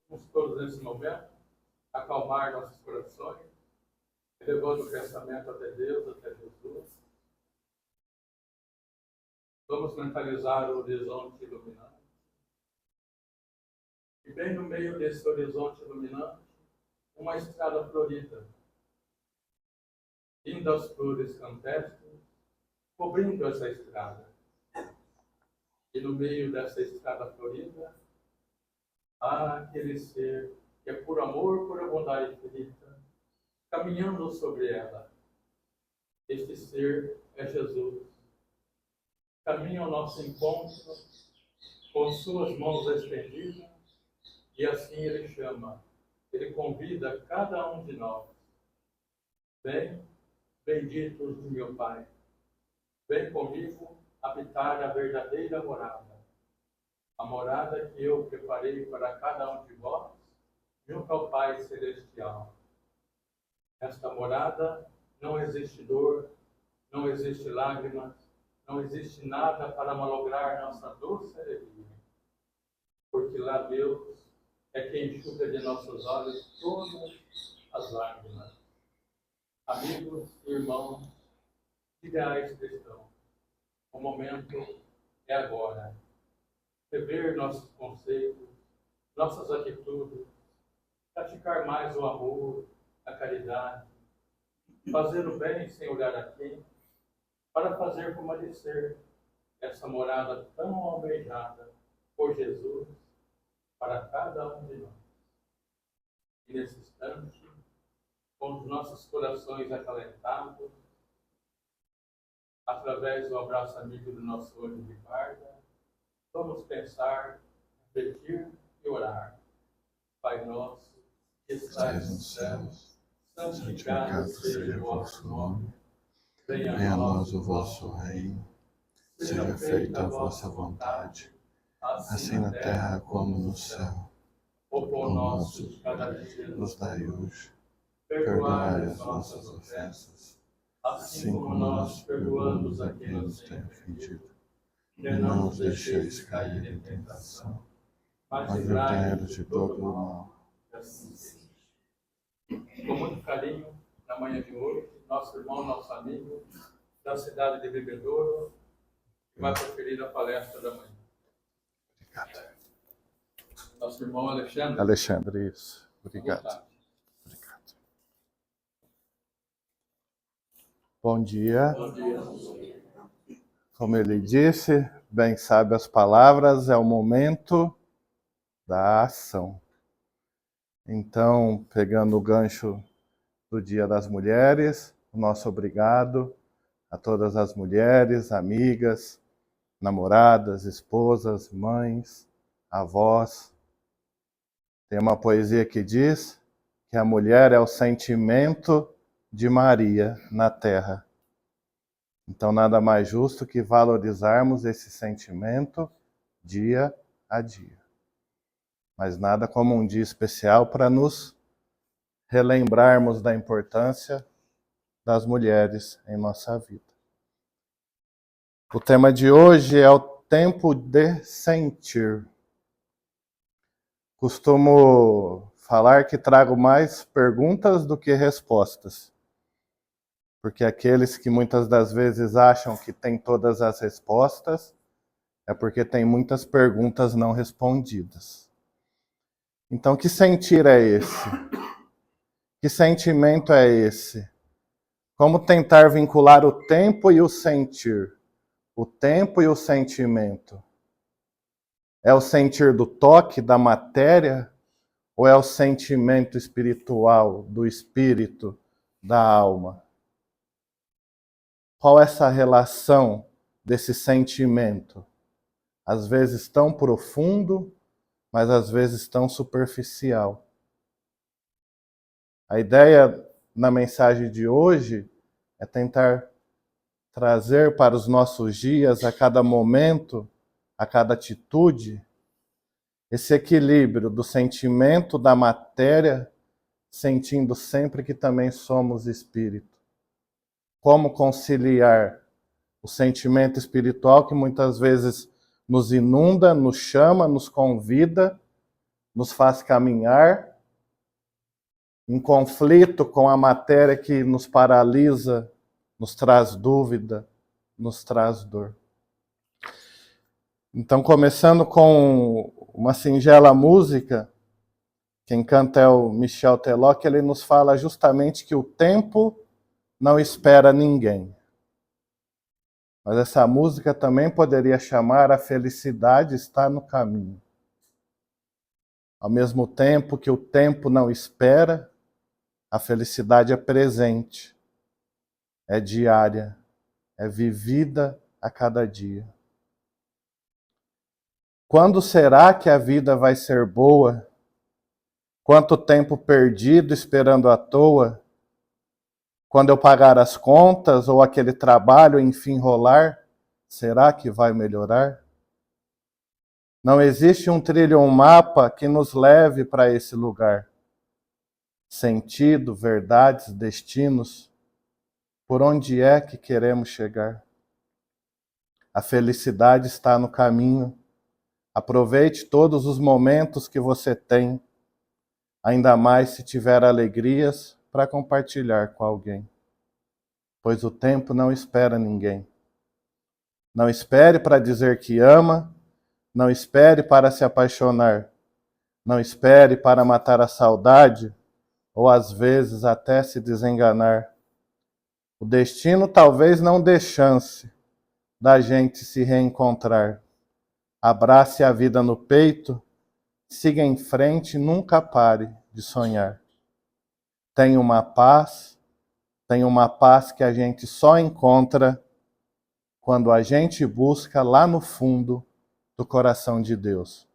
Vamos todos nesse momento acalmar nossos corações, elevando o pensamento até Deus, até Jesus. Vamos mentalizar o horizonte iluminante. E bem no meio desse horizonte iluminante, uma estrada florida, lindas flores campestres, cobrindo essa estrada. E no meio dessa estrada florida, há aquele ser que é por amor, por bondade infinita, caminhando sobre ela. Este ser é Jesus. Caminha ao nosso encontro com suas mãos estendidas e assim ele chama, ele convida cada um de nós. Vem, benditos de meu Pai, vem comigo habitar a verdadeira morada, a morada que eu preparei para cada um de vós, junto ao Pai Celestial. Nesta morada não existe dor, não existe lágrimas, não existe nada para malograr nossa doce alegria. Porque lá Deus é quem enxuga de nossos olhos todas as lágrimas. Amigos, irmãos, ideais cristãos, o momento é agora. Rever nossos conceitos, nossas atitudes, praticar mais o amor, a caridade, fazer o bem sem olhar a quem, para fazer fortalecer essa morada tão almejada por Jesus para cada um de nós. E nesse instante, com os nossos corações acalentados, através do abraço amigo do nosso anjo de guarda, vamos pensar, refletir e orar. Pai nosso, que estais nos céus, santificado seja o vosso nome. Venha a nós o vosso reino. Seja feita a vossa vontade, assim na terra como no céu. O pão nosso de cada dia nos dai hoje. Perdoai as nossas ofensas, assim como nós perdoamos a quem nos tem ofendido. E não nos deixeis cair em tentação, mas livrai-nos de todo o mal. Assim seja. Com muito carinho, na manhã de hoje, nosso irmão, nosso amigo, da cidade de Bebedouro, que vai proferir a palestra da manhã. Obrigado. Nosso irmão Alexandre. Alexandre, isso. Obrigado. Obrigado. Bom dia. Bom dia. Como ele disse, bem sabe as palavras, é o momento da ação. Então, pegando o gancho do Dia das Mulheres, o nosso obrigado a todas as mulheres, amigas, namoradas, esposas, mães, avós. Tem uma poesia que diz que a mulher é o sentimento de Maria na terra. Então, nada mais justo que valorizarmos esse sentimento dia a dia. Mas nada como um dia especial para nos relembrarmos da importância das mulheres em nossa vida. O tema de hoje é o tempo de sentir. Costumo falar que trago mais perguntas do que respostas. Porque aqueles que muitas das vezes acham que têm todas as respostas, é porque tem muitas perguntas não respondidas. Então, que sentir é esse? Que sentimento é esse? Como tentar vincular o tempo e o sentir? O tempo e o sentimento. É o sentir do toque, da matéria? Ou é o sentimento espiritual, do espírito, da alma? Qual é essa relação desse sentimento? Às vezes tão profundo, mas às vezes tão superficial. A ideia na mensagem de hoje é tentar trazer para os nossos dias, a cada momento, a cada atitude, esse equilíbrio do sentimento da matéria, sentindo sempre que também somos espírito. Como conciliar o sentimento espiritual que muitas vezes nos inunda, nos chama, nos convida, nos faz caminhar em conflito com a matéria que nos paralisa, nos traz dúvida, nos traz dor. Então, começando com uma singela música, quem canta é o Michel Teló, que ele nos fala justamente que o tempo não espera ninguém. Mas essa música também poderia chamar A Felicidade Está no Caminho. Ao mesmo tempo que o tempo não espera, a felicidade é presente, é diária, é vivida a cada dia. Quando será que a vida vai ser boa? Quanto tempo perdido esperando à toa? Quando eu pagar as contas ou aquele trabalho enfim rolar, será que vai melhorar? Não existe um trilho ou um mapa que nos leve para esse lugar. Sentido, verdades, destinos, por onde é que queremos chegar? A felicidade está no caminho. Aproveite todos os momentos que você tem, ainda mais se tiver alegrias para compartilhar com alguém. Pois o tempo não espera ninguém. Não espere para dizer que ama, não espere para se apaixonar, não espere para matar a saudade, ou às vezes até se desenganar. O destino talvez não dê chance da gente se reencontrar. Abrace a vida no peito, siga em frente e nunca pare de sonhar. Tenha uma paz que a gente só encontra quando a gente busca lá no fundo do coração de Deus.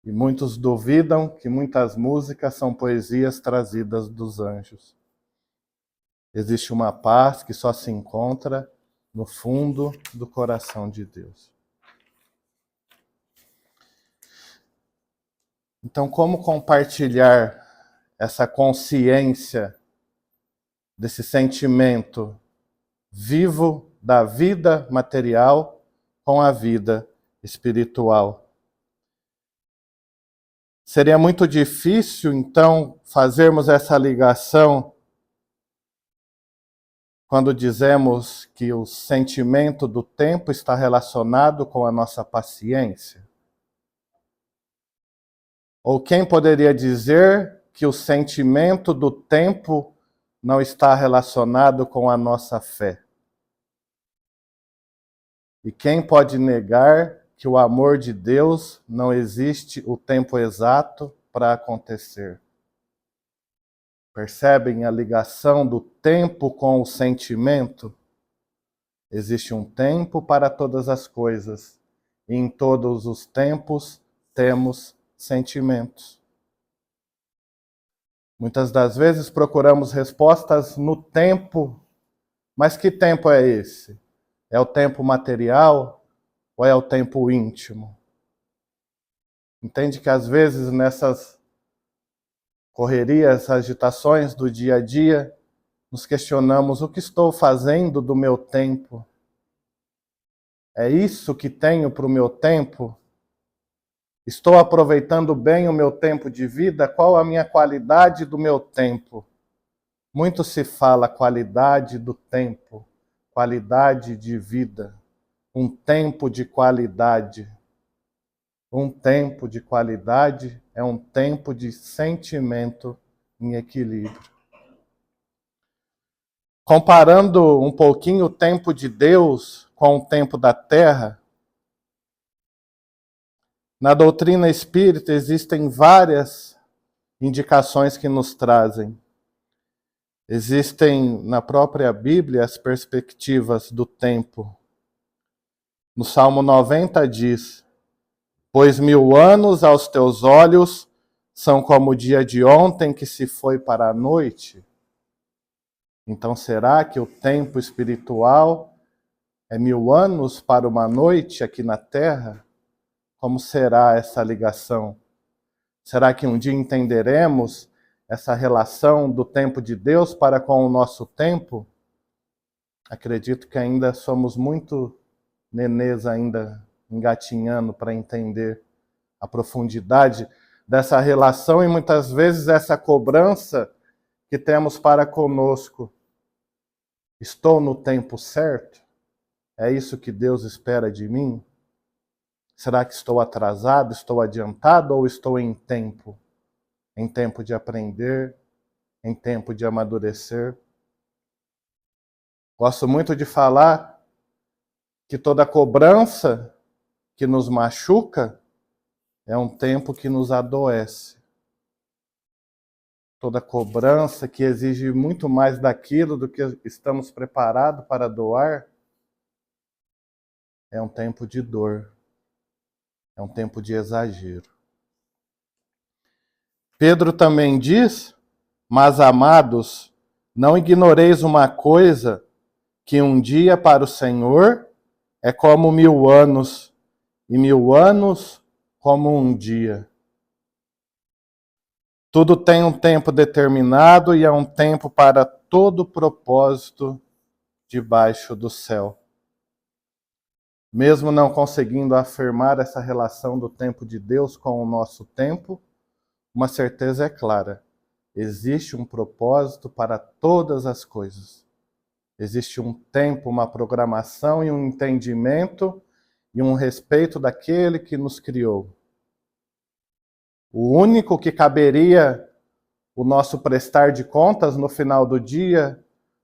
E muitos duvidam que muitas músicas são poesias trazidas dos anjos. Existe uma paz que só se encontra no fundo do coração de Deus. Então, como compartilhar essa consciência desse sentimento vivo da vida material com a vida espiritual? Seria muito difícil, então, fazermos essa ligação quando dizemos que o sentimento do tempo está relacionado com a nossa paciência? Ou quem poderia dizer que o sentimento do tempo não está relacionado com a nossa fé? E quem pode negar que o amor de Deus não existe o tempo exato para acontecer? Percebem a ligação do tempo com o sentimento? Existe um tempo para todas as coisas, e em todos os tempos temos sentimentos. Muitas das vezes procuramos respostas no tempo, mas que tempo é esse? É o tempo material ou é o tempo íntimo? Entende que às vezes nessas correrias, agitações do dia a dia, nos questionamos: o que estou fazendo do meu tempo? É isso que tenho para o meu tempo? Estou aproveitando bem o meu tempo de vida? Qual a minha qualidade do meu tempo? Muito se fala qualidade do tempo, qualidade de vida, um tempo de qualidade. Um tempo de qualidade é um tempo de sentimento em equilíbrio. Comparando um pouquinho o tempo de Deus com o tempo da terra, na doutrina espírita existem várias indicações que nos trazem. Existem na própria Bíblia as perspectivas do tempo. No Salmo 90 diz: pois 1000 anos aos teus olhos são como o dia de ontem que se foi para a noite. Então será que o tempo espiritual é 1000 anos para uma noite aqui na Terra? Como será essa ligação? Será que um dia entenderemos essa relação do tempo de Deus para com o nosso tempo? Acredito que ainda somos muito nenês ainda engatinhando para entender a profundidade dessa relação e muitas vezes essa cobrança que temos para conosco. Estou no tempo certo? É isso que Deus espera de mim? Será que estou atrasado, estou adiantado ou estou em tempo? Em tempo de aprender, em tempo de amadurecer. Gosto muito de falar que toda cobrança que nos machuca é um tempo que nos adoece. Toda cobrança que exige muito mais daquilo do que estamos preparados para doar é um tempo de dor. É um tempo de exagero. Pedro também diz: mas amados, não ignoreis uma coisa, que um dia para o Senhor é como 1000 anos, e 1000 anos como um dia. Tudo tem um tempo determinado e há um tempo para todo propósito debaixo do céu. Mesmo não conseguindo afirmar essa relação do tempo de Deus com o nosso tempo, uma certeza é clara: existe um propósito para todas as coisas. Existe um tempo, uma programação e um entendimento e um respeito daquele que nos criou. O único que caberia o nosso prestar de contas no final do dia,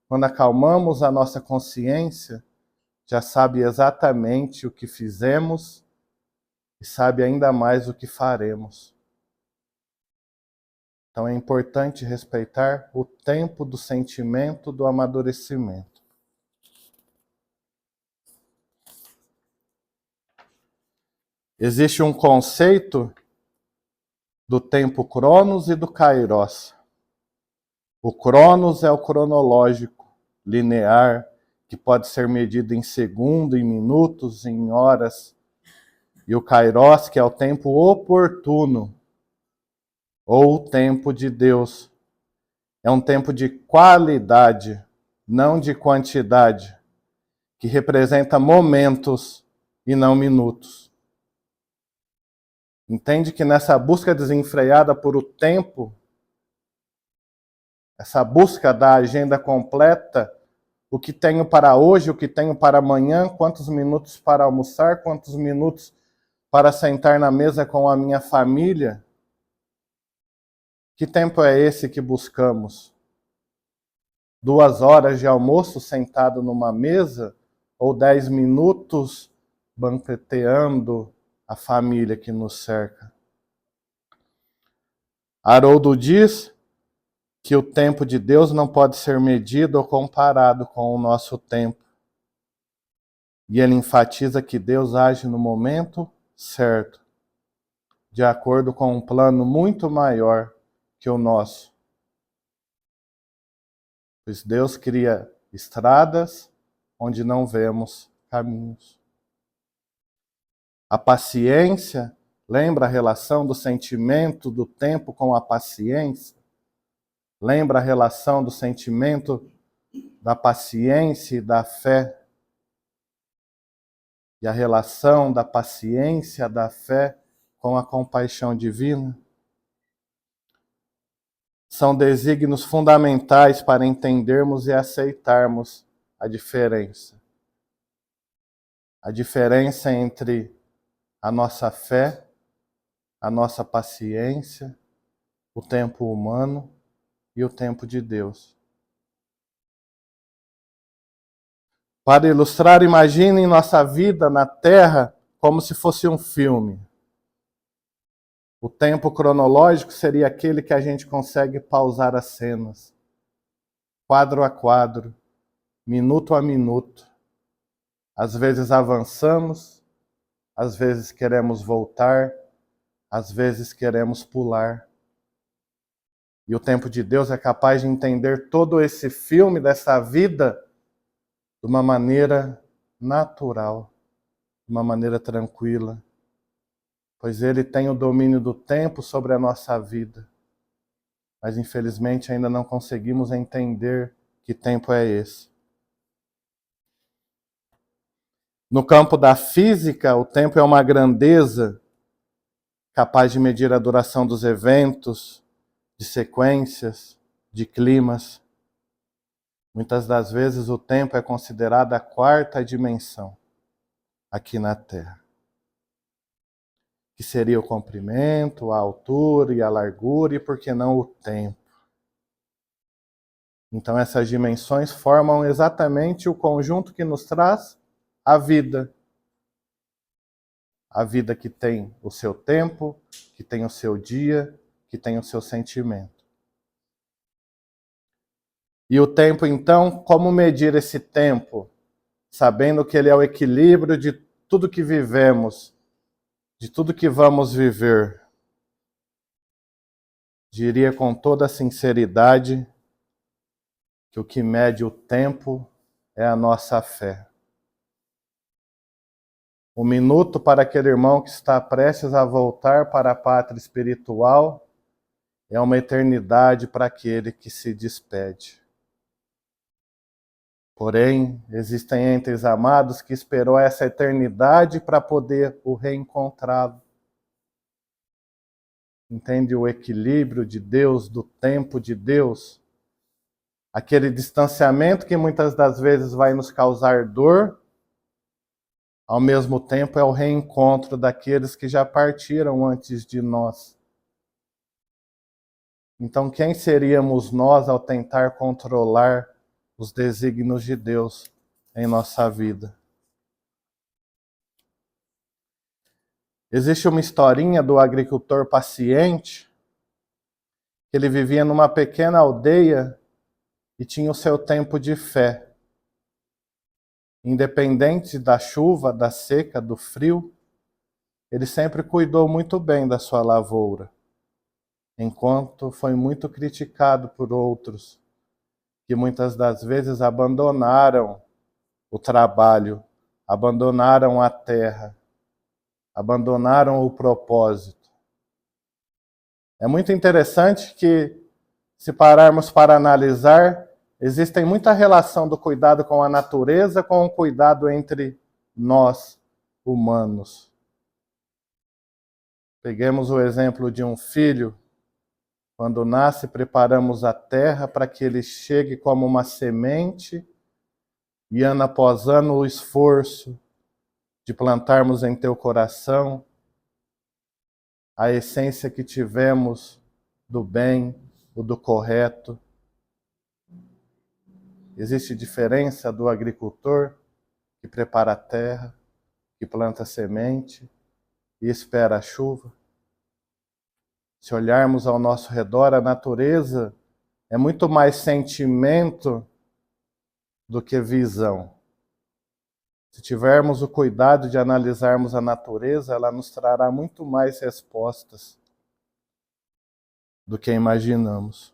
quando acalmamos a nossa consciência, já sabe exatamente o que fizemos e sabe ainda mais o que faremos. Então é importante respeitar o tempo do sentimento do amadurecimento. Existe um conceito do tempo Cronos e do Kairos. O Cronos é o cronológico, linear, que pode ser medido em segundos, em minutos, em horas. E o Kairos, que é o tempo oportuno, ou o tempo de Deus. É um tempo de qualidade, não de quantidade, que representa momentos e não minutos. Entende que nessa busca desenfreada por o tempo, essa busca da agenda completa, o que tenho para hoje, o que tenho para amanhã, quantos minutos para almoçar, quantos minutos para sentar na mesa com a minha família, que tempo é esse que buscamos? 2 horas de almoço sentado numa mesa ou 10 minutos banqueteando a família que nos cerca? Haroldo diz que o tempo de Deus não pode ser medido ou comparado com o nosso tempo. E ele enfatiza que Deus age no momento certo, de acordo com um plano muito maior que o nosso. Pois Deus cria estradas onde não vemos caminhos. A paciência, lembra a relação do sentimento do tempo com a paciência? Lembra a relação do sentimento da paciência e da fé? E a relação da paciência, da fé com a compaixão divina? São desígnios fundamentais para entendermos e aceitarmos a diferença. A diferença entre a nossa fé, a nossa paciência, o tempo humano e o tempo de Deus. Para ilustrar, imaginem nossa vida na Terra como se fosse um filme. O tempo cronológico seria aquele que a gente consegue pausar as cenas, quadro a quadro, minuto a minuto. Às vezes avançamos, às vezes queremos voltar, às vezes queremos pular. E o tempo de Deus é capaz de entender todo esse filme dessa vida de uma maneira natural, de uma maneira tranquila, pois Ele tem o domínio do tempo sobre a nossa vida. Mas infelizmente ainda não conseguimos entender que tempo é esse. No campo da física, o tempo é uma grandeza capaz de medir a duração dos eventos, de sequências, de climas. Muitas das vezes o tempo é considerado a quarta dimensão aqui na Terra, que seria o comprimento, a altura e a largura, e por que não o tempo. Então essas dimensões formam exatamente o conjunto que nos traz a vida. A vida que tem o seu tempo, que tem o seu dia, que tem o seu sentimento. E o tempo, então, como medir esse tempo? Sabendo que ele é o equilíbrio de tudo que vivemos, de tudo que vamos viver. Diria com toda sinceridade que o que mede o tempo é a nossa fé. Um minuto para aquele irmão que está prestes a voltar para a pátria espiritual é uma eternidade para aquele que se despede. Porém, existem entes amados que esperou essa eternidade para poder o reencontrá-lo. Entende o equilíbrio de Deus, do tempo de Deus? Aquele distanciamento que muitas das vezes vai nos causar dor, ao mesmo tempo é o reencontro daqueles que já partiram antes de nós. Então, quem seríamos nós ao tentar controlar os desígnios de Deus em nossa vida? Existe uma historinha do agricultor paciente. Ele vivia numa pequena aldeia e tinha o seu tempo de fé. Independente da chuva, da seca, do frio, ele sempre cuidou muito bem da sua lavoura, enquanto foi muito criticado por outros, que muitas das vezes abandonaram o trabalho, abandonaram a terra, abandonaram o propósito. É muito interessante que, se pararmos para analisar, existe muita relação do cuidado com a natureza com o cuidado entre nós, humanos. Peguemos o exemplo de um filho. Quando nasce, preparamos a terra para que ele chegue como uma semente, e ano após ano o esforço de plantarmos em teu coração a essência que tivemos do bem, o do correto. Existe diferença do agricultor que prepara a terra, que planta a semente e espera a chuva? Se olharmos ao nosso redor, a natureza é muito mais sentimento do que visão. Se tivermos o cuidado de analisarmos a natureza, ela nos trará muito mais respostas do que imaginamos.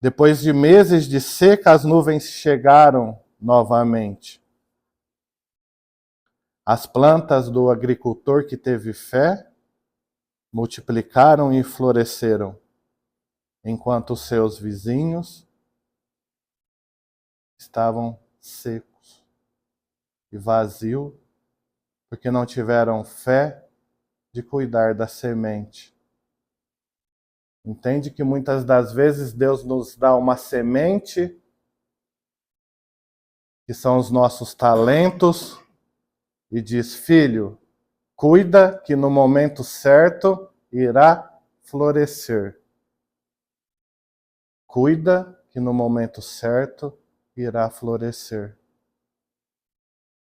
Depois de meses de seca, as nuvens chegaram novamente. As plantas do agricultor que teve fé multiplicaram e floresceram, enquanto os seus vizinhos estavam secos e vazios, porque não tiveram fé de cuidar da semente. Entende que muitas das vezes Deus nos dá uma semente, que são os nossos talentos, e diz: filho, cuida que no momento certo irá florescer. Cuida que no momento certo irá florescer.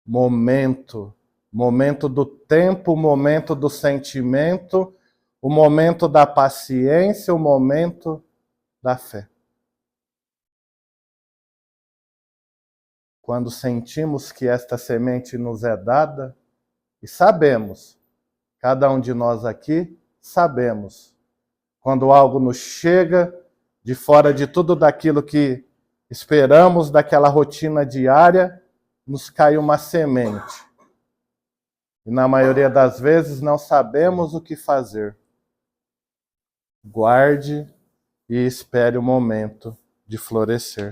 Momento do tempo, momento do sentimento, o momento da paciência, o momento da fé. Quando sentimos que esta semente nos é dada, e sabemos, cada um de nós aqui sabemos, quando algo nos chega de fora de tudo daquilo que esperamos, daquela rotina diária, nos cai uma semente. E na maioria das vezes não sabemos o que fazer. Guarde e espere o momento de florescer.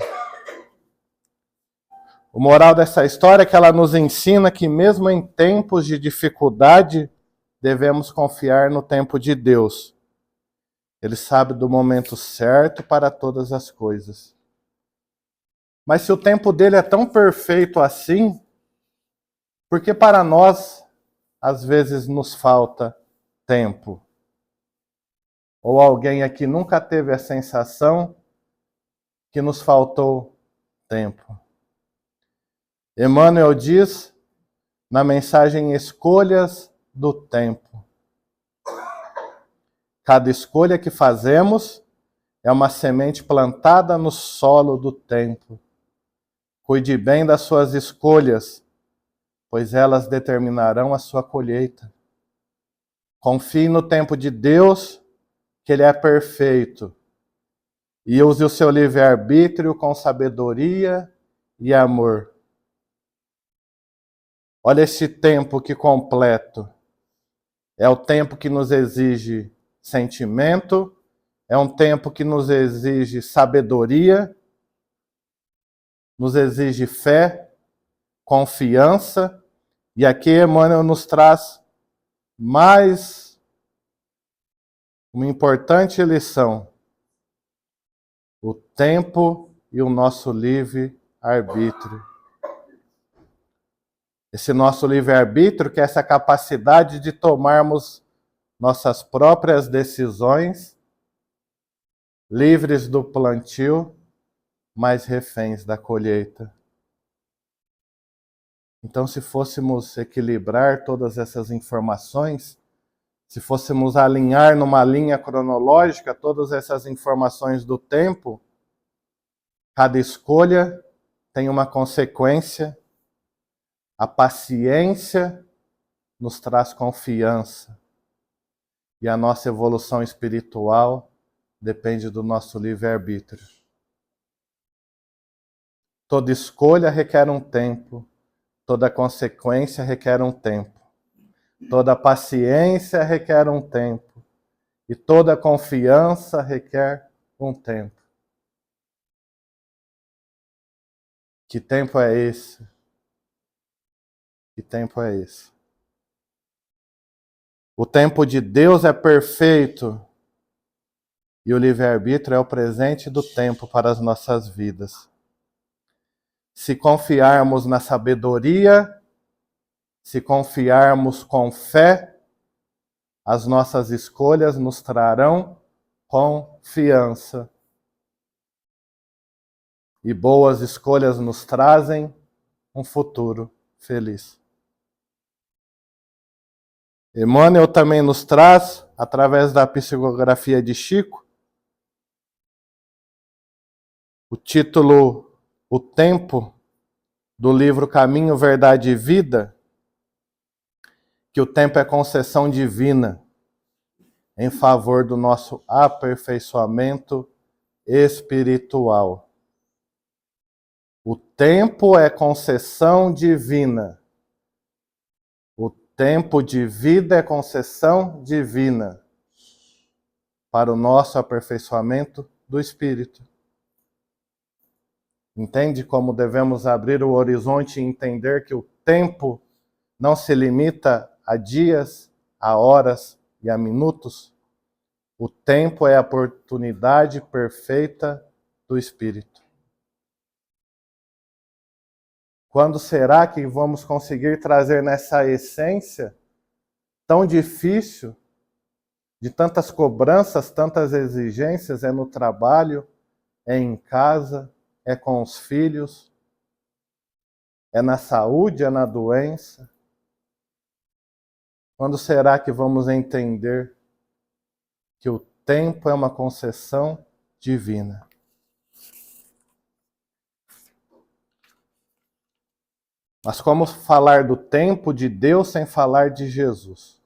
O moral dessa história é que ela nos ensina que mesmo em tempos de dificuldade, devemos confiar no tempo de Deus. Ele sabe do momento certo para todas as coisas. Mas se o tempo dele é tão perfeito assim, por que para nós, às vezes, nos falta tempo? Ou alguém aqui nunca teve a sensação que nos faltou tempo? Emmanuel diz na mensagem Escolhas do Tempo: cada escolha que fazemos é uma semente plantada no solo do tempo. Cuide bem das suas escolhas, pois elas determinarão a sua colheita. Confie no tempo de Deus, que Ele é perfeito, e use o seu livre-arbítrio com sabedoria e amor. Olha esse tempo que completo. É o tempo que nos exige sentimento, é um tempo que nos exige sabedoria, nos exige fé, confiança, e aqui Emmanuel nos traz mais uma importante lição: o tempo e o nosso livre-arbítrio. Esse nosso livre-arbítrio, que é essa capacidade de tomarmos nossas próprias decisões, livres do plantio, mas reféns da colheita. Então, se fôssemos equilibrar todas essas informações, se fôssemos alinhar numa linha cronológica todas essas informações do tempo, cada escolha tem uma consequência. A paciência nos traz confiança. E a nossa evolução espiritual depende do nosso livre-arbítrio. Toda escolha requer um tempo, toda consequência requer um tempo, toda paciência requer um tempo, e toda confiança requer um tempo. Que tempo é esse? Que tempo é esse? O tempo de Deus é perfeito, e o livre-arbítrio é o presente do tempo para as nossas vidas. Se confiarmos na sabedoria, se confiarmos com fé, as nossas escolhas nos trarão confiança. E boas escolhas nos trazem um futuro feliz. Emmanuel também nos traz, através da psicografia de Chico, o título O Tempo, do livro Caminho, Verdade e Vida, que o tempo é concessão divina em favor do nosso aperfeiçoamento espiritual. O tempo é concessão divina. O tempo de vida é concessão divina para o nosso aperfeiçoamento do espírito. Entende como devemos abrir o horizonte e entender que o tempo não se limita a dias, a horas e a minutos? O tempo é a oportunidade perfeita do espírito. Quando será que vamos conseguir trazer nessa essência tão difícil, de tantas cobranças, tantas exigências, é no trabalho, é em casa, é com os filhos, é na saúde, é na doença? Quando será que vamos entender que o tempo é uma concessão divina? Mas como falar do tempo de Deus sem falar de Jesus?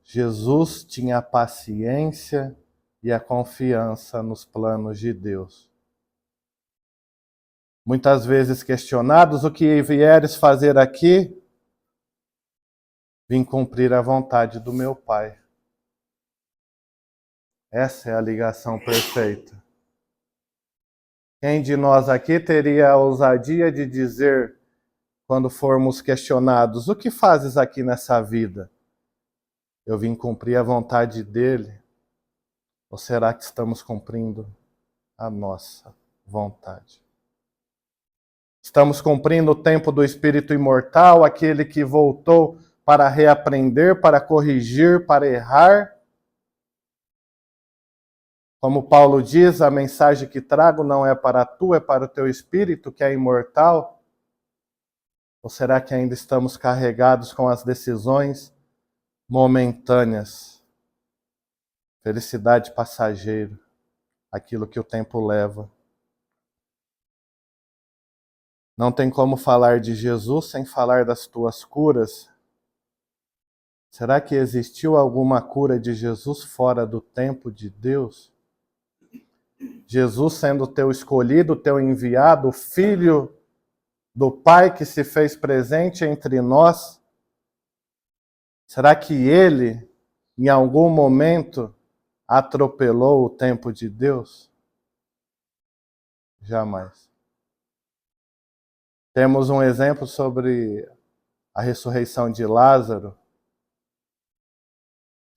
Jesus tinha a paciência e a confiança nos planos de Deus. Muitas vezes questionados: o que vieres fazer aqui? Vim cumprir a vontade do meu Pai. Essa é a ligação perfeita. Quem de nós aqui teria a ousadia de dizer quando formos questionados: o que fazes aqui nessa vida? Eu vim cumprir a vontade dele? Ou será que estamos cumprindo a nossa vontade? Estamos cumprindo o tempo do Espírito imortal, aquele que voltou para reaprender, para corrigir, para errar? Como Paulo diz, a mensagem que trago não é para tu, é para o teu Espírito, que é imortal? Ou será que ainda estamos carregados com as decisões momentâneas? Felicidade passageira, aquilo que o tempo leva. Não tem como falar de Jesus sem falar das tuas curas. Será que existiu alguma cura de Jesus fora do tempo de Deus? Jesus sendo teu escolhido, teu enviado, filho do Pai que se fez presente entre nós, será que ele, em algum momento, atropelou o tempo de Deus? Jamais. Temos um exemplo sobre a ressurreição de Lázaro.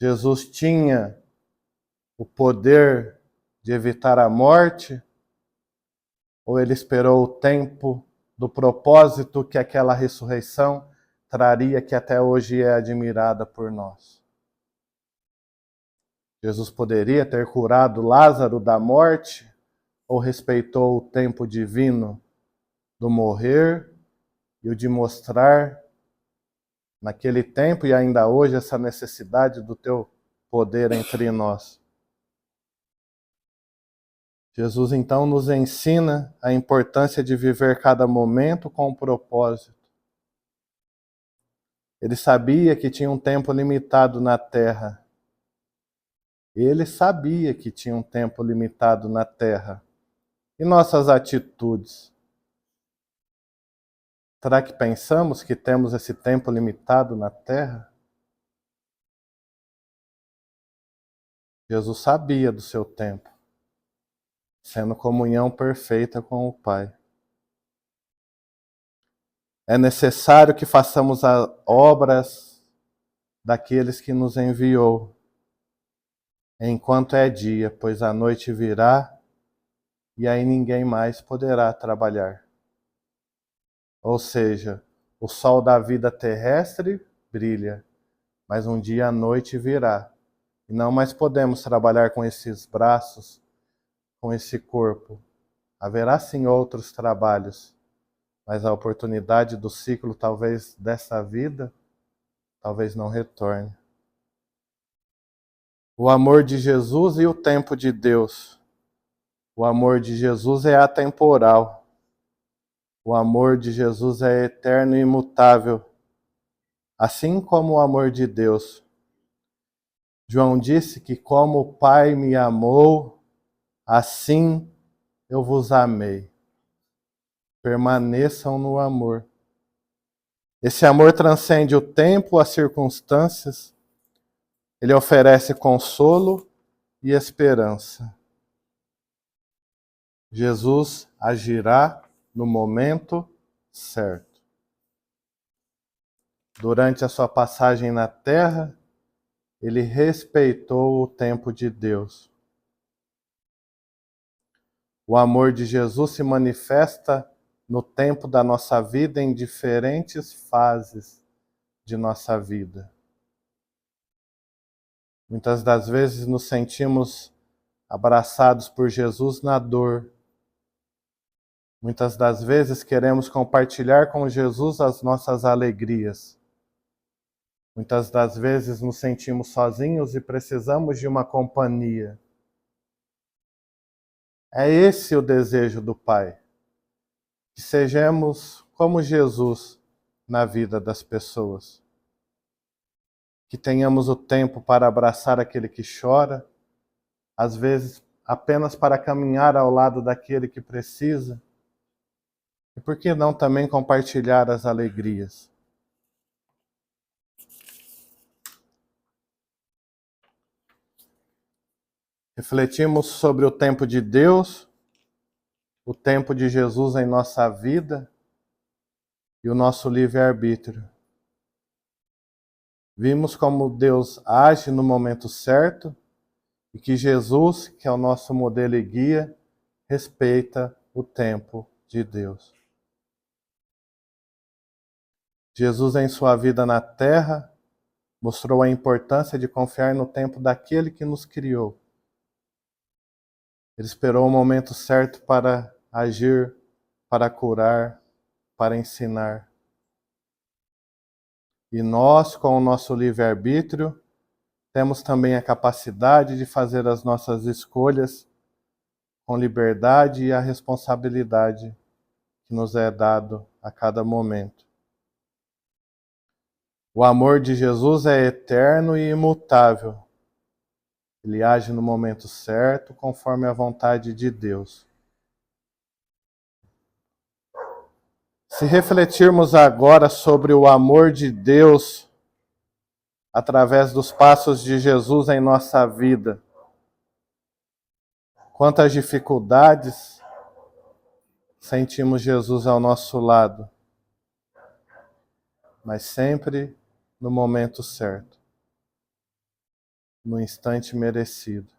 Jesus tinha o poder de evitar a morte, ou ele esperou o tempo do propósito que aquela ressurreição traria, que até hoje é admirada por nós? Jesus poderia ter curado Lázaro da morte, ou respeitou o tempo divino do morrer e o de mostrar naquele tempo e ainda hoje essa necessidade do teu poder entre nós? Jesus então nos ensina a importância de viver cada momento com um propósito. Ele sabia que tinha um tempo limitado na terra. Ele sabia que tinha um tempo limitado na terra. E nossas atitudes? Será que pensamos que temos esse tempo limitado na terra? Jesus sabia do seu tempo, sendo comunhão perfeita com o Pai. É necessário que façamos as obras daqueles que nos enviou, enquanto é dia, pois a noite virá e aí ninguém mais poderá trabalhar. Ou seja, o sol da vida terrestre brilha, mas um dia a noite virá. E não mais podemos trabalhar com esses braços, com esse corpo. Haverá sim outros trabalhos, mas a oportunidade do ciclo talvez dessa vida, talvez não retorne. O amor de Jesus e o tempo de Deus. O amor de Jesus é atemporal. O amor de Jesus é eterno e imutável, assim como o amor de Deus. João disse que como o Pai me amou, assim eu vos amei. Permaneçam no amor. Esse amor transcende o tempo, as circunstâncias. Ele oferece consolo e esperança. Jesus agirá no momento certo. Durante a sua passagem na terra, ele respeitou o tempo de Deus. O amor de Jesus se manifesta no tempo da nossa vida em diferentes fases de nossa vida. Muitas das vezes nos sentimos abraçados por Jesus na dor. Muitas das vezes queremos compartilhar com Jesus as nossas alegrias. Muitas das vezes nos sentimos sozinhos e precisamos de uma companhia. É esse o desejo do Pai. Que sejamos como Jesus na vida das pessoas. Que tenhamos o tempo para abraçar aquele que chora, às vezes apenas para caminhar ao lado daquele que precisa. E por que não também compartilhar as alegrias? Refletimos sobre o tempo de Deus, o tempo de Jesus em nossa vida. e o nosso livre-arbítrio. Vimos como Deus age no momento certo e que Jesus, que é o nosso modelo e guia, respeita o tempo de Deus. Jesus, em sua vida na terra, mostrou a importância de confiar no tempo daquele que nos criou. Ele esperou o momento certo para agir, para curar, para ensinar. E nós, com o nosso livre-arbítrio, temos também a capacidade de fazer as nossas escolhas com liberdade e a responsabilidade que nos é dado a cada momento. O amor de Jesus é eterno e imutável. Ele age no momento certo, conforme a vontade de Deus. Se refletirmos agora sobre o amor de Deus através dos passos de Jesus em nossa vida, quantas dificuldades sentimos Jesus ao nosso lado, mas sempre no momento certo, no instante merecido.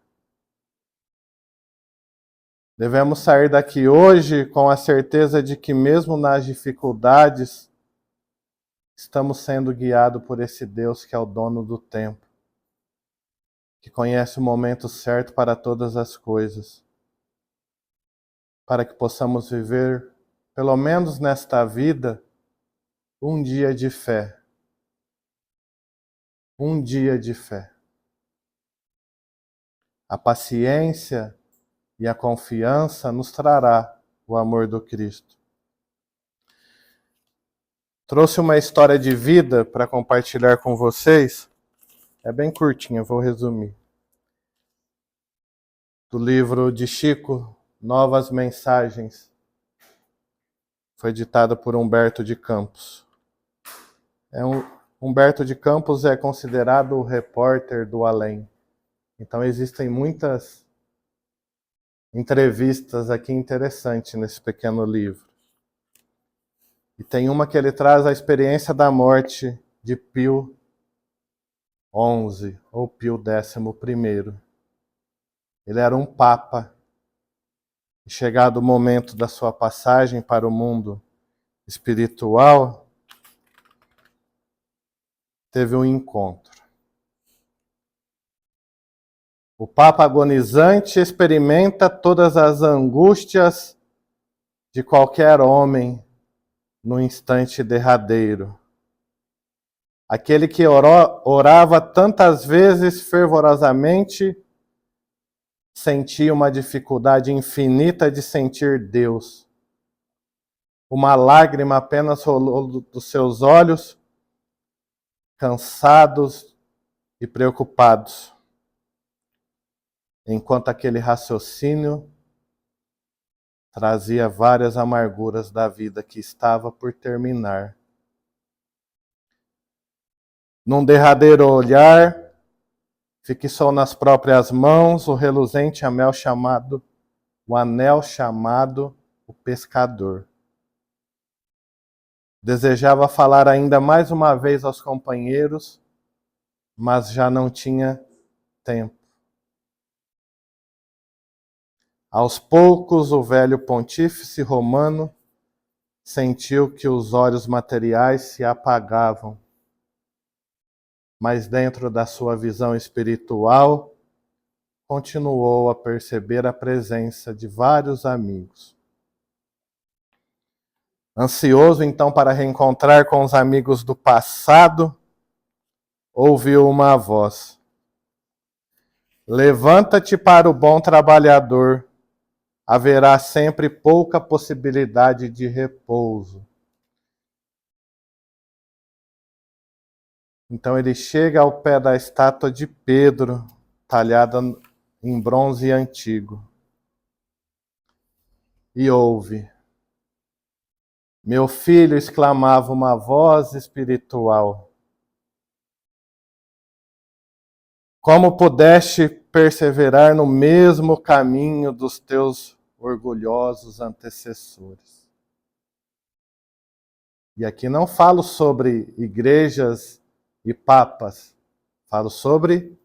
Devemos sair daqui hoje com a certeza de que mesmo nas dificuldades, estamos sendo guiados por esse Deus que é o dono do tempo, que conhece o momento certo para todas as coisas, para que possamos viver, pelo menos nesta vida, um dia de fé. Um dia de fé. A paciência e a confiança nos trará o amor do Cristo. Trouxe uma história de vida para compartilhar com vocês. É bem curtinha, vou resumir. Do livro de Chico, Novas Mensagens. Foi ditado por Humberto de Campos. Humberto de Campos é considerado o repórter do além. Então existem muitas entrevistas aqui interessantes nesse pequeno livro. E tem uma que ele traz a experiência da morte de Pio XI, ou Pio XI. Ele era um papa. E chegado o momento da sua passagem para o mundo espiritual, teve um encontro. O Papa agonizante experimenta todas as angústias de qualquer homem no instante derradeiro. Aquele que orava tantas vezes fervorosamente sentia uma dificuldade infinita de sentir Deus. Uma lágrima apenas rolou dos seus olhos, cansados e preocupados, enquanto aquele raciocínio trazia várias amarguras da vida que estava por terminar. Num derradeiro olhar, fixou nas próprias mãos o reluzente anel chamado o pescador. Desejava falar ainda mais uma vez aos companheiros, mas já não tinha tempo. Aos poucos, o velho pontífice romano sentiu que os olhos materiais se apagavam, mas dentro da sua visão espiritual, continuou a perceber a presença de vários amigos. Ansioso então para reencontrar com os amigos do passado, ouviu uma voz: "Levanta-te para o bom trabalhador, haverá sempre pouca possibilidade de repouso." Então ele chega ao pé da estátua de Pedro, talhada em bronze antigo, e ouve: "Meu filho", exclamava uma voz espiritual, "como pudeste perseverar no mesmo caminho dos teus orgulhosos antecessores?" E aqui não falo sobre igrejas e papas, falo sobre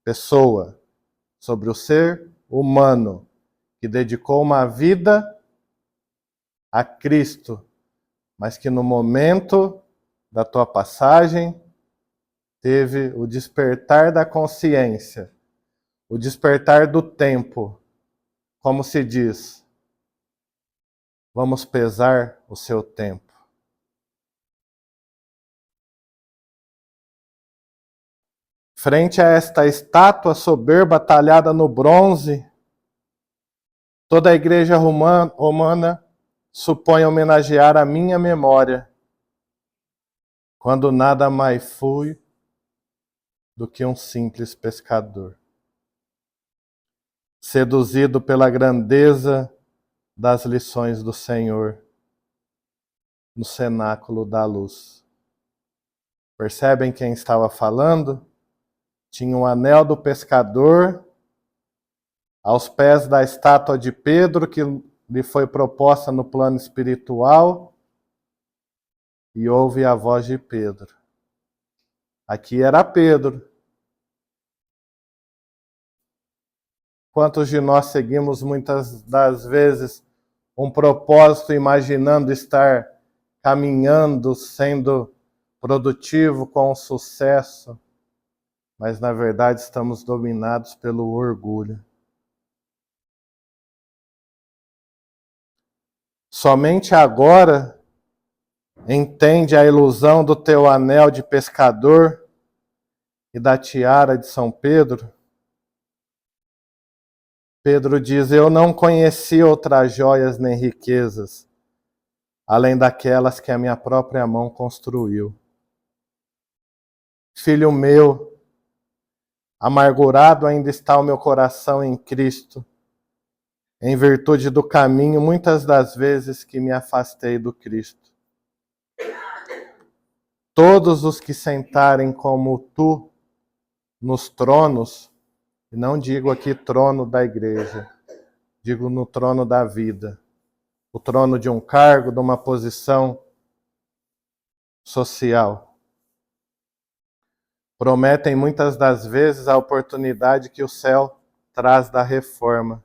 pessoa, sobre o ser humano que dedicou uma vida a Cristo, mas que no momento da tua passagem teve o despertar da consciência, o despertar do tempo, como se diz, vamos pesar o seu tempo. Frente a esta estátua soberba talhada no bronze, toda a igreja romana supõe homenagear a minha memória, quando nada mais fui do que um simples pescador, seduzido pela grandeza das lições do Senhor no cenáculo da luz. Percebem quem estava falando? Tinha um anel do pescador aos pés da estátua de Pedro, que lhe foi proposta no plano espiritual, e ouve a voz de Pedro. Aqui era Pedro. Quantos de nós seguimos muitas das vezes um propósito imaginando estar caminhando, sendo produtivo, com sucesso, mas na verdade estamos dominados pelo orgulho. Somente agora entende a ilusão do teu anel de pescador e da tiara de São Pedro? Pedro diz, eu não conheci outras joias nem riquezas, além daquelas que a minha própria mão construiu. Filho meu, amargurado ainda está o meu coração em Cristo, em virtude do caminho, muitas das vezes que me afastei do Cristo. Todos os que sentarem como tu nos tronos, e não digo aqui trono da igreja, digo no trono da vida, o trono de um cargo, de uma posição social, prometem muitas das vezes a oportunidade que o céu traz da reforma,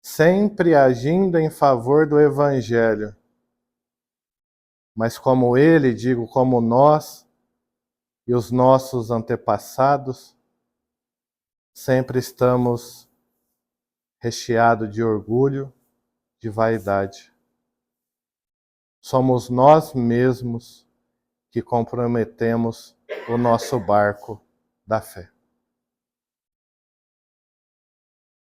sempre agindo em favor do Evangelho. Mas como ele, digo, como nós e os nossos antepassados, sempre estamos recheados de orgulho, de vaidade. Somos nós mesmos que comprometemos o nosso barco da fé.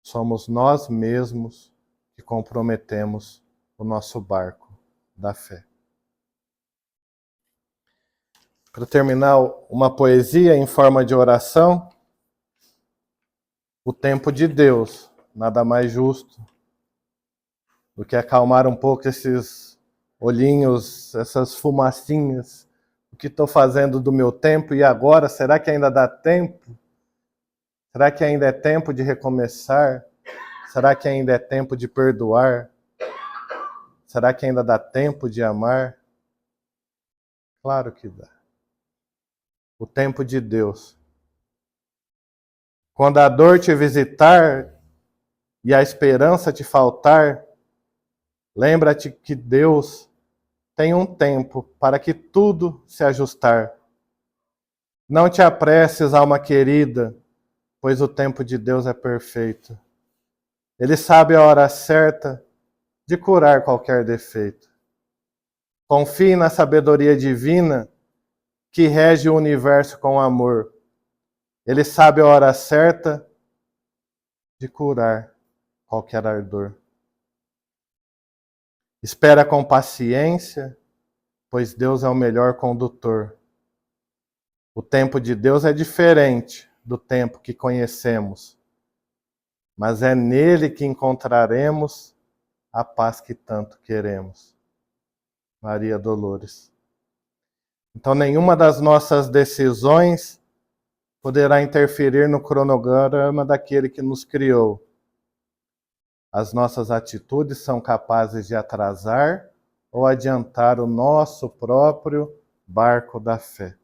Somos nós mesmos que comprometemos o nosso barco da fé. Para terminar, uma poesia em forma de oração. O tempo de Deus, nada mais justo do que acalmar um pouco esses olhinhos, essas fumacinhas. O que estou fazendo do meu tempo e agora? Será que ainda dá tempo? Será que ainda é tempo de recomeçar? Será que ainda é tempo de perdoar? Será que ainda dá tempo de amar? Claro que dá. O tempo de Deus. Quando a dor te visitar e a esperança te faltar, lembra-te que Deus tem um tempo para que tudo se ajustar. Não te apresses, alma querida, pois o tempo de Deus é perfeito. Ele sabe a hora certa de curar qualquer defeito. Confie na sabedoria divina que rege o universo com amor. Ele sabe a hora certa de curar qualquer ardor. Espera com paciência, pois Deus é o melhor condutor. O tempo de Deus é diferente do tempo que conhecemos, mas é nele que encontraremos a paz que tanto queremos. Maria Dolores. Então, nenhuma das nossas decisões poderá interferir no cronograma daquele que nos criou. As nossas atitudes são capazes de atrasar ou adiantar o nosso próprio barco da fé.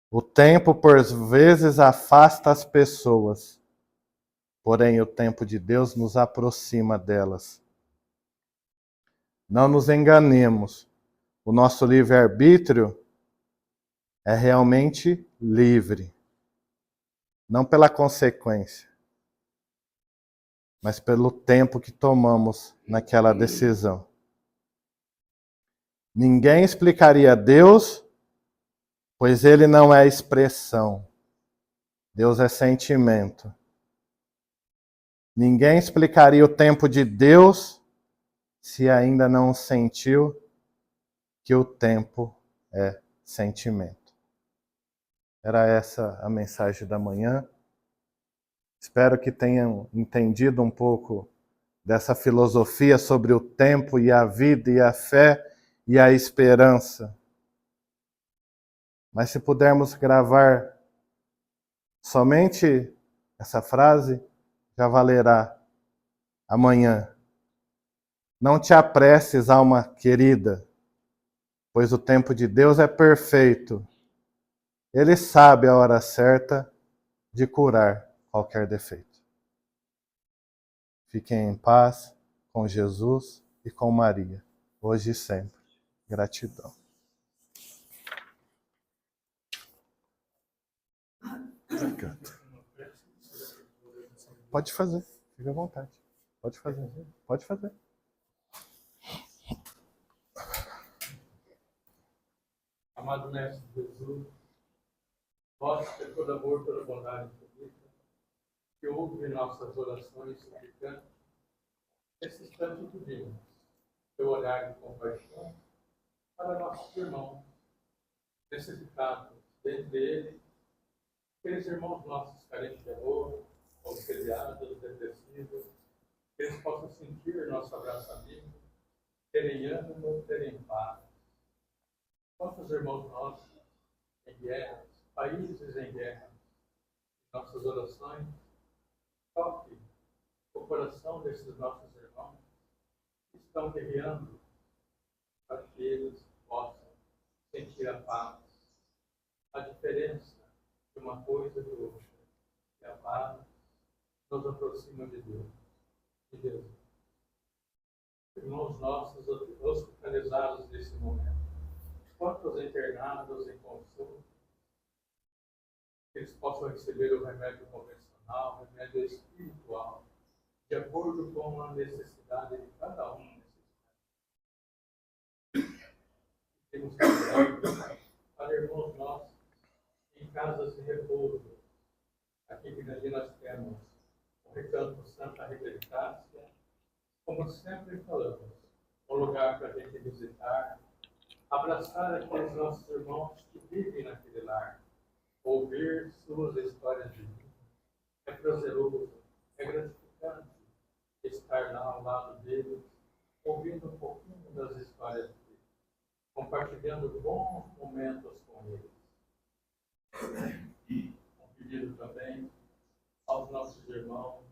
O tempo, por vezes, afasta as pessoas, porém o tempo de Deus nos aproxima delas. Não nos enganemos, o nosso livre-arbítrio é realmente livre, não pela consequência, mas pelo tempo que tomamos naquela decisão. Ninguém explicaria Deus, pois Ele não é expressão. Deus é sentimento. Ninguém explicaria o tempo de Deus se ainda não sentiu que o tempo é sentimento. Era essa a mensagem da manhã. Espero que tenham entendido um pouco dessa filosofia sobre o tempo e a vida e a fé e a esperança. Mas se pudermos gravar somente essa frase, já valerá amanhã. Não te apresses, alma querida, pois o tempo de Deus é perfeito. Ele sabe a hora certa de curar qualquer defeito. Fiquem em paz com Jesus e com Maria, hoje e sempre. Gratidão. Pode fazer, fique à vontade. Pode fazer, pode fazer. Amado Mestre Jesus, vós que por amor, pela bondade infinita, que ouve nossas orações suplicantes, esse instante pedimos teu olhar de compaixão para nossos irmãos necessitados, dentre eles, aqueles irmãos nossos carentes de amor, auxiliados, depressivos, que eles possam sentir nosso abraço amigo, terem ânimo, terem paz. Quantos irmãos nossos em guerras, países em guerra, nossas orações, toque o coração desses nossos irmãos que estão guerreando para que eles possam sentir a paz, a diferença de uma coisa e de outra, que a paz nos aproxima de Deus, de Jesus. Irmãos nossos hospitalizados nesse momento, quantos internados em consulta, que eles possam receber o remédio convencional, o remédio espiritual, de acordo com a necessidade de cada um. Temos que para irmãos nossos em casas de repouso. Aqui em Grande nós temos o Recanto Santa Rita de Cássia, como sempre falamos, um lugar para a gente visitar, abraçar aqueles nossos irmãos que vivem naquele lar, ouvir suas histórias de vida. É prazeroso, é gratificante estar lá ao lado deles, ouvindo um pouquinho das histórias deles, compartilhando bons momentos com eles. Um pedido também aos nossos irmãos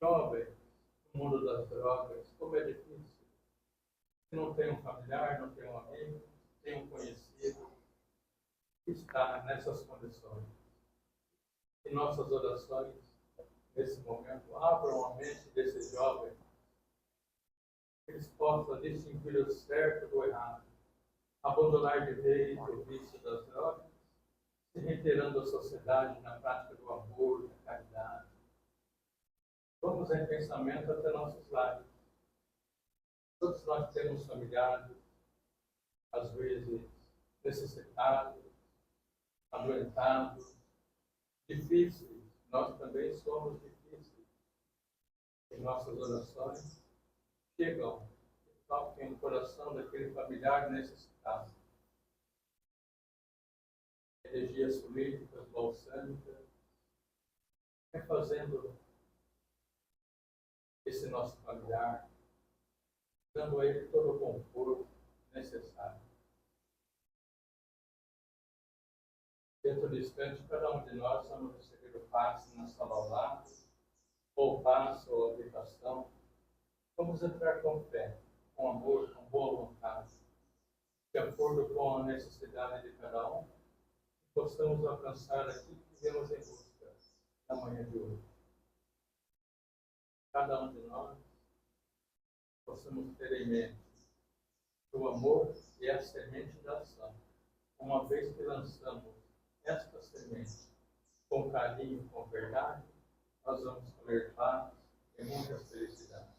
jovens no mundo das drogas, como é difícil. Se não tem um familiar, não tem um amigo, tem um conhecido que está nessas condições. E nossas orações, nesse momento, abram a mente desses jovens, que eles possam distinguir o certo do errado, abandonar de vez o vício das drogas, se reiterando a sociedade na prática do amor, da caridade. Vamos em pensamento até nossos lares. Todos nós temos familiares, às vezes necessitados, adoentados, difíceis. Nós também somos difíceis. E nossas orações chegam e toquem o coração daquele familiar necessitado. Energias políticas, balsâmicas, refazendo esse nosso familiar, dando a ele todo o conforto necessário. Dentro do instante, cada um de nós vamos receber o passe na sala ao lado, ou passe ou aplicação. Vamos entrar com fé, com amor, com boa vontade, de acordo com a necessidade de cada um, possamos alcançar aquilo que viemos em busca na manhã de hoje. Cada um de nós possamos ter em mente que o amor é a semente da ação. Uma vez que lançamos esta semente com carinho, com verdade, nós vamos colher paz e muita felicidade.